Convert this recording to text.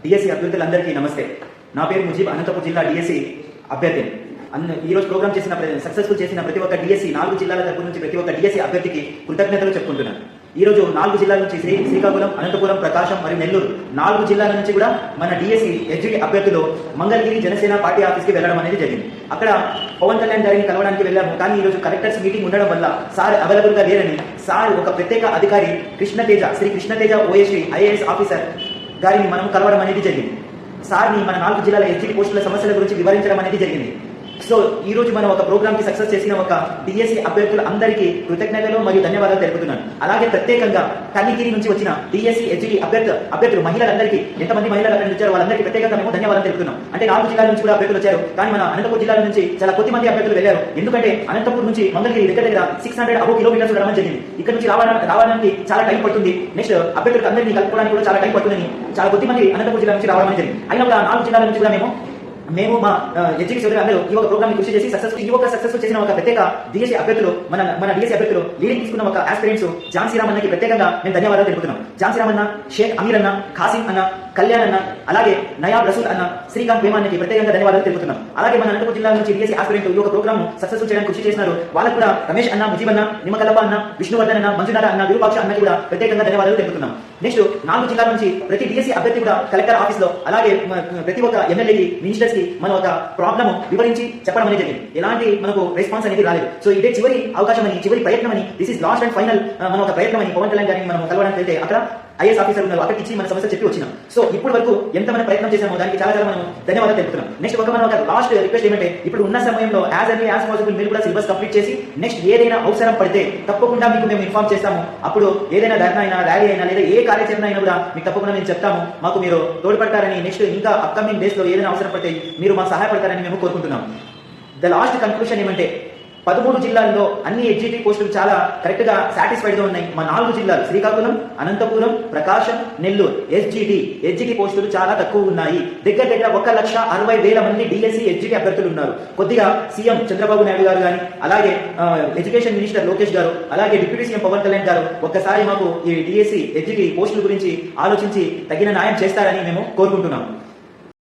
DSC అభ్యర్థులందరికీ నమస్తే. నా పేరు ముజీబ్, అనంతపురం జిల్లా డిఎస్సి అభ్యర్థి. ఈ రోజు ప్రోగ్రామ్ చేసిన సక్సెస్ఫుల్ చేసిన ప్రతి ఒక్క డిఎస్సి 4 జిల్లాల తరపు నుంచి ప్రతి ఒక్క డిఎస్సి అభ్యర్థికి కృతజ్ఞతలు చెప్పుకుంటున్నాను. ఈ రోజు 4 జిల్లాల నుంచి శ్రీకాకుళం, అనంతపురం, ప్రకాశం మరియు నెల్లూరు 4 జిల్లాల నుంచి కూడా మన డిఎస్సి ఎస్జిటి అభ్యర్థులు మంగళగిరి జనసేన పార్టీ ఆఫీస్కి వెళ్ళడం అనేది జరిగింది. అక్కడ పవన్ కళ్యాణ్ గారిని కలవడానికి వెళ్ళాము. కానీ ఈ రోజు కలెక్టర్స్ మీటింగ్ ఉండడం వల్ల సార్ అవైలబుల్ గా లేరని సార్ ఒక ప్రత్యేక అధికారి Shri Krishnateja OSD IAS officer గారిని మనం కలవడం అనేది జరిగింది. సార్ని మన 4 జిల్లాల ఎస్జిటి పోస్టుల సమస్యల గురించి వివరించడం అనేది జరిగింది. సో ఈ రోజు మనం ఒక ప్రోగ్రామ్ కి సక్సెస్ చేసిన ఒక డిఎస్సి అభ్యర్థులు అందరికీ కృతజ్ఞతలు మరియు ధన్యవాదాలు తెలుపుతున్నాను. అలాగే ప్రత్యేకంగా కనిగిరి నుంచి వచ్చిన డిఎస్సి ఎస్జిటి అభ్యర్థులు మహిళలందరికీ ఎంతమంది మహిళలు అక్కడ వచ్చారు వాళ్ళందరికీ ప్రత్యేకంగా మేము ధన్యవాదాలు తెలుపుతున్నాం. అంటే 4 జిల్లాల నుంచి కూడా అభ్యర్థులు వచ్చారు. కానీ మన అనంతపురం జిల్లా నుంచి చాలా కొద్ది మంది అభ్యర్థులు వెళ్ళారు. ఎందుకంటే అనంతపురం నుంచి మంగళగిరి దగ్గర 600 అబో కిలోమీటర్స్ వెళ్ళడం జరిగింది. ఇక్కడ నుంచి రావడానికి చాలా టైం పడుతుంది. నెక్స్ట్ అభ్యర్థులకు అందరినీ కలుపుకోవడానికి కూడా చాలా టైం పడుతుందని చాలా కొద్ది మంది అనంతపురం జిల్లా నుంచి రావడం జరిగింది. అయినా కూడా 4 జిల్లాల నుంచి కూడా మేము మా ఎస్జిటి సోదరులు అందరూ ఈ ఒక ప్రోగ్రామ్ కృషి చేసి సక్సెస్ఫుల్ చేసిన ఒక ప్రత్యేక డిఎస్సి అభ్యర్థులు మన డిఎస్సి అభ్యర్థులు లీడింగ్ తీసుకున్న ఒక ఆస్పిరెంట్స్ ఝాన్సీ రామ్ అన్నకి ప్రత్యేకంగా మేము ధన్యవాదాలు తెలుపుతున్నాం. ఝాన్సీ రామ్ అన్న, షేక్ అమీర్ అన్న, ఖాసిం అన్న, కళ్యాణ్ అన్న, అలాగే నయాబ్ రసూల్ అన్న, శ్రీకాంత్ వేమానికి ప్రత్యేకంగా ధన్యవాదాలు తెలుపుతున్నాం. అలాగే మన అనంతపురం జిల్లా నుంచి డిఎస్సి ఆస్పిరెంట్ ఈ ఒక ప్రోగ్రామ్ సక్సెస్ఫుల్ చేయడానికి కృషి చేసినారు. వాళ్ళకు కూడా రమేష్ అన్న, ముజీబ్ అన్న, నిమ్మకల్లప్ప అన్న, విష్ణువర్ధన్ అన్న, మంజునాథ అన్న, విరూపాక్ష అన్నకి కూడా ప్రత్యేకంగా ధన్యవాదాలు తెలుపుతున్నాం. నెక్స్ట్ 4 జిల్లాల నుంచి ప్రతి డిఎస్సి అభ్యర్థి కూడా కలెక్టర్ ఆఫీస్ లో అలాగే ప్రతి ఒక్క ఎమ్మెల్యేకి మినిస్టర్స్ కి మనం ఒక ప్రాబ్లమ్ వివరించి చెప్పడం అనేది జరిగింది. ఎలాంటి మనకు రెస్పాన్స్ అనేది రాలేదు. సో ఇదే చివరి అవకాశం అని, చివరి ప్రయత్నం అని, this is last and final మన ఒక ప్రయత్నం అని పవన్ కళ్యాణ్ గారిని మనం కలవడానికి వెళ్తే అక్కడ ఐఎస్ ఆఫీసర్ ఉన్నారు. అక్కడికి ఇచ్చి మన సమస్య చెప్పి వచ్చినాం. సో ఇప్పుడు వరకు ఎంత మనం ప్రయత్నం చేసామో దానికి చాలా మనం ధన్యవాదాలు తెలుపుతున్నాం. నెక్స్ట్ మనం ఒక లాస్ట్ రిక్వెస్ట్ ఏమంటే ఇప్పుడు ఉన్న సమయంలో యాజ్ ఎర్లీ యాజ్ పాసిబుల్ మీరు కూడా సిలబస్ కంప్లీట్ చేసి నెక్స్ట్ ఏదైనా అవసరం పడితే తప్పకుండా మీకు మేము ఇన్ఫార్మ్ చేస్తాము. అప్పుడు ఏదైనా ధర్నా అయినా, ర్యాలీ అయినా, లేదా ఏ కార్యాచరణ అయినా కూడా మీకు తప్పకుండా మేము చెప్తాము. మాకు మీరు తోడ్పడతారని, నెక్స్ట్ ఇంకా అప్కమింగ్ డేస్ లో ఏదైనా అవసరం పడితే మీరు మాకు సహాయపడతారని మేము కోరుకుంటున్నాం. ద లాస్ట్ కన్క్లూషన్ ఏమంటే 13 జిల్లాల్లో అన్ని ఎస్జిటి పోస్టులు చాలా కరెక్ట్ గా సాటిస్ఫైడ్ గా ఉన్నాయి. మా 4 జిల్లాలు శ్రీకాకుళం, అనంతపురం, ప్రకాశం, నెల్లూరు ఎస్జిటి పోస్టులు చాలా తక్కువ ఉన్నాయి. దగ్గర 1,60,000 మంది డిఎస్సి ఎస్జిటి అభ్యర్థులు ఉన్నారు. కొద్దిగా సీఎం చంద్రబాబు నాయుడు గారు కానీ, అలాగే ఎడ్యుకేషన్ మినిస్టర్ లోకేష్ గారు, అలాగే డిప్యూటీ సీఎం పవన్ కళ్యాణ్ గారు ఒక్కసారి మాకు ఈ డిఎస్సి ఎస్జిటి పోస్టుల గురించి ఆలోచించి తగిన న్యాయం చేస్తారని మేము కోరుకుంటున్నాం.